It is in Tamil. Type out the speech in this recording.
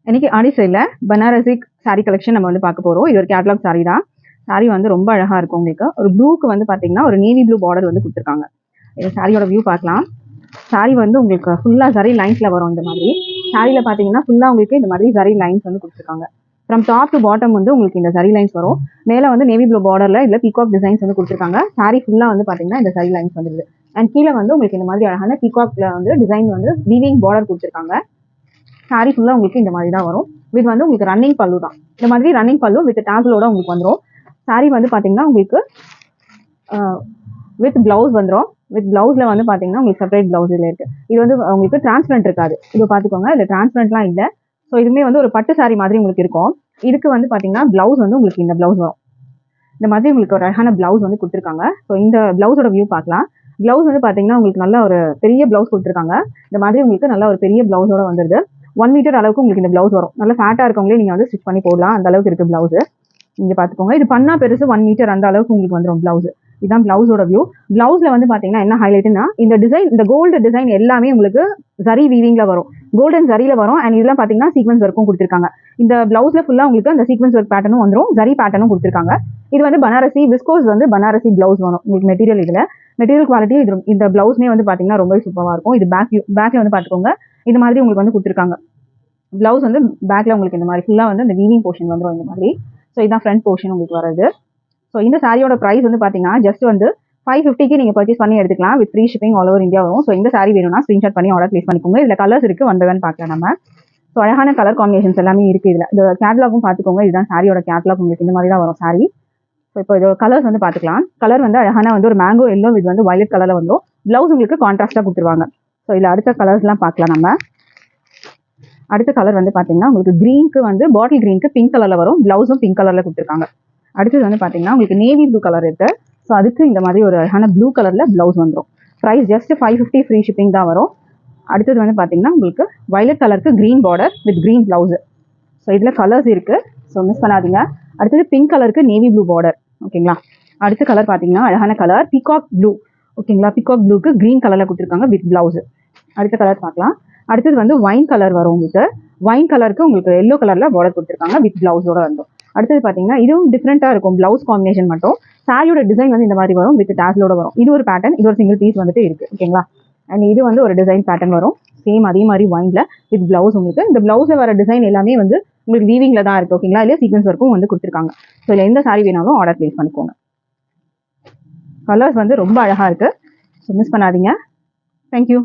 இன்னைக்கு ஆடி சேல்ல பனாரசி சாரி கலெக்ஷன் நம்ம வந்து பார்க்க போறோம். இது ஒரு கேட்லாக் சாரி தான். சாரி வந்து ரொம்ப அழகா இருக்கும். உங்களுக்கு ஒரு ப்ளூக்கு வந்து பாத்தீங்கன்னா ஒரு நேவி ப்ளூ பார்டர் வந்து கொடுத்துருக்காங்க. இந்த சாரியோட வியூ பார்க்கலாம். சாரி வந்து உங்களுக்கு ஃபுல்லா ஜரி லைன்ஸ்ல வரும். இந்த மாதிரி சாரியில பாத்தீங்கன்னா ஃபுல்லா உங்களுக்கு இந்த மாதிரி ஜரி லைன்ஸ் வந்து கொடுத்துருக்காங்க. ஃப்ரம் டாப் டு பாட்டம் வந்து உங்களுக்கு இந்த ஜரி லைன்ஸ் வரும். மேல வந்து நேவி ப்ளூ பார்டர்ல இல்ல பீகாக் டிசைன்ஸ் வந்து கொடுத்துருக்காங்க. சாரி ஃபுல்லா வந்து பாத்தீங்கன்னா இந்த ஜரி லைன்ஸ் வந்துருது. அண்ட் கீழே வந்து உங்களுக்கு இந்த மாதிரி அழகான பீகாக்ல வந்து டிசைன் வந்து வீவிங் பார்டர் கொடுத்துருக்காங்க. சாரி ஃபுல்லா உங்களுக்கு இந்த மாதிரி தான் வரும். இது வந்து உங்களுக்கு ரன்னிங் பல்லு தான். இந்த மாதிரி ரன்னிங் பல்லு வித் டேங்கிளோட உங்களுக்கு வந்துடும். சாரி வந்து பாத்தீங்கன்னா உங்களுக்கு வித் பிளவுஸ் வந்துடும். வித் பிளவுஸ்ல வந்து பாத்தீங்கன்னா உங்களுக்கு செப்பரேட் பிளவுஸ் இதுல இருக்கு. இது வந்து உங்களுக்கு டிரான்ஸ்பரண்ட் இருக்காது. இது பாத்துக்கோங்க. இதுல டிரான்ஸ்பரண்ட்லாம் இல்லை. ஸோ இதுவுமே வந்து ஒரு பட்டு சாரி மாதிரி உங்களுக்கு இருக்கும். இதுக்கு வந்து பாத்தீங்கன்னா பிளவுஸ் வந்து உங்களுக்கு இந்த பிளவுஸ் வரும். இந்த மாதிரி உங்களுக்கு ஒரு அழகான பிளவுஸ் வந்து கொடுத்துருக்காங்க. ஸோ இந்த பிளவுஸோட வியூ பார்க்கலாம். பிளவுஸ் வந்து பாத்தீங்கன்னா உங்களுக்கு நல்ல ஒரு பெரிய பிளவுஸ் கொடுத்துருக்காங்க. இந்த மாதிரி உங்களுக்கு நல்ல ஒரு பெரிய பிளவுஸோட வந்துருது. 1 மீட்டர் அளவுக்கு உங்களுக்கு இந்த பிளவுஸ் வரும். நல்ல ஃபேட்டா இருக்கவங்களே நீங்க வந்து ஸ்டிச் பண்ணி போடலாம். அந்த அளவுக்கு இருக்கு பிளவுஸ். இங்க பாத்துக்கோங்க. இது பண்ணா பெருசு 1 மீட்டர் அந்த அளவுக்கு உங்களுக்கு வந்துடும் பிளவுஸ். இதுதான் பிளவுஸோட வியூ. பிளவுஸ்ல வந்து பாத்தீங்கன்னா என்ன ஹைலைட்னா இந்த டிசைன், இந்த கோல்டு டிசைன் எல்லாமே உங்களுக்கு ஜரி வீவிங்ல வரும். கோல்டன் ஜரியில வரும். அண்ட் இதெல்லாம் பாத்தீங்கன்னா சீக்வன்ஸ் ஒர்க்கும் கொடுத்துருக்காங்க. இந்த பிளவுஸ்ல ஃபுல்லா உங்களுக்கு அந்த சீக்வன்ஸ் ஒர்க் பேட்டர்னும் வந்துடும். ஜரி பேட்டர்னும் கொடுத்துருக்காங்க. இது வந்து பனாரசி விஸ்கோஸ் வந்து பனாரசி பிளவுஸ் வரும் உங்களுக்கு மெட்டீரியல். இதுல மெட்டீரியல் குவாலிட்டி இந்த பிளவுஸ்மே வந்து பாத்தீங்கன்னா ரொம்ப சூப்பரா இருக்கும். இது பேக்ல வந்து பாத்துக்கோங்க. இது மாதிரி உங்களுக்கு வந்து கொடுத்துருக்காங்க. பிளவுஸ் வந்து பேக்ல உங்களுக்கு இந்த மாதிரி ஃபுல்லா வந்து இந்த வீவிங் போர்ஷன் வந்துடும் இந்த மாதிரி. ஸோ இதான் ஃப்ரண்ட் போர்ஷன் உங்களுக்கு வருது. ஸோ இந்த சாரியோட பிரைஸ் வந்து பாத்தீங்கன்னா ஜஸ்ட் வந்து 550க்கு நீங்க பர்ச்சேஸ் பண்ணி எடுத்துக்கலாம். With free shipping all over India வரும். ஸோ இந்த சாரி வேணும்னா ஸ்கிரீன்ஷாட் பண்ணி ஆர்டர் பிளேஸ் பண்ணிக்கோங்க. இதுல கலர்ஸ் இருக்கு, வந்தவன் பார்க்கலாம் நம்ம. ஸோ அழகான கலர் காம்பினேஷன்ஸ் எல்லாமே இருக்கு இதுல. இந்த கேட்லாகும் பாத்துக்கோங்க. இதுதான் சாரியோட கேட்லாக். உங்களுக்கு இந்த மாதிரி தான் வரும் சாரி. ஸோ இப்போ இதோட கலர்ஸ் வந்து பாத்துக்கலாம். கலர் வந்து அழகான வந்து ஒரு மேங்கோ எல்லோ, இது வந்து வயலட் கலர்ல வந்துடும். பிளவுஸ் உங்களுக்கு கான்ட்ராஸ்டா கொடுத்துருவாங்க. ஸோ இதுல அடுத்த கலர்ஸ் எல்லாம் பார்க்கலாம் நம்ம. அடுத்த கலர் வந்து பாத்தீங்கன்னா உங்களுக்கு கிரீனுக்கு வந்து பாட்டில் கிரீனுக்கு பிங்க் கலர்ல வரும். பிளவுஸும் பிங்க் கலர்ல கொடுத்துருக்காங்க. அடுத்தது வந்து பாத்தீங்கன்னா உங்களுக்கு நேவி ப்ளூ கலர் இருக்கு. ஸோ அதுக்கு இந்த மாதிரி ஒரு அழகான ப்ளூ கலர்ல பிளவுஸ் வந்துடும். ப்ரைஸ் ஜஸ்ட் 550 ஃப்ரீ ஷிப்பிங் தான் வரும். அடுத்தது வந்து பாத்தீங்கன்னா உங்களுக்கு வயலட் கலருக்கு green border with green blouse. So இதுல கலர்ஸ் இருக்கு. ஸோ மிஸ் பண்ணாதீங்க. அடுத்தது பிங்க் கலருக்கு நேவி ப்ளூ பார்டர். ஓகேங்களா. அடுத்த கலர் பாத்தீங்கன்னா அழகான கலர் பீகாக் ப்ளூ. ஓகேங்களா. பீகாக் ப்ளூக்கு கிரீன் கலர்ல கொடுத்துருக்காங்க வித் பிளவுஸ். அடுத்த கலர் பார்க்கலாம். அடுத்தது வந்து வைன் கலர் வரும் உங்களுக்கு. வைன் கலருக்கு உங்களுக்கு எல்லோ கலர்ல பார்டர் கொடுத்துருக்காங்க வித் பிளவுஸோட வந்துடும். அடுத்தது பாத்தீங்கன்னா இதுவும் டிஃப்ரெண்டா இருக்கும். பிளவுஸ் காம்பினேஷன் மட்டும். சாரியோட டிசைன் வந்து இந்த மாதிரி வரும் வித் டாஸ்லோட வரும். இது ஒரு பேட்டர்ன். இது ஒரு சிங்கிள் பீஸ் வந்துட்டு இருக்கு. ஓகேங்களா. அண்ட் இது வந்து ஒரு டிசைன் பேட்டர்ன் வரும். சேம் அதே மாதிரி வைன்ல வித் பிளவுஸ் உங்களுக்கு. இந்த பிளவுஸ்ல வர டிசைன் எல்லாமே வந்து உங்களுக்கு வீவிங்ல தான் இருக்கு. ஓகேங்களா. இல்லையா சீக்வன்ஸ் ஒர்க்கும் வந்து கொடுத்துருக்காங்க. ஸோ இதுல எந்த சாரி வேணாலும் ஆர்டர் பிளேஸ் பண்ணிக்கோங்க. கலர்ஸ் வந்து ரொம்ப அழகா இருக்கு. ஸோ மிஸ் பண்ணாதீங்க. தேங்க்யூ.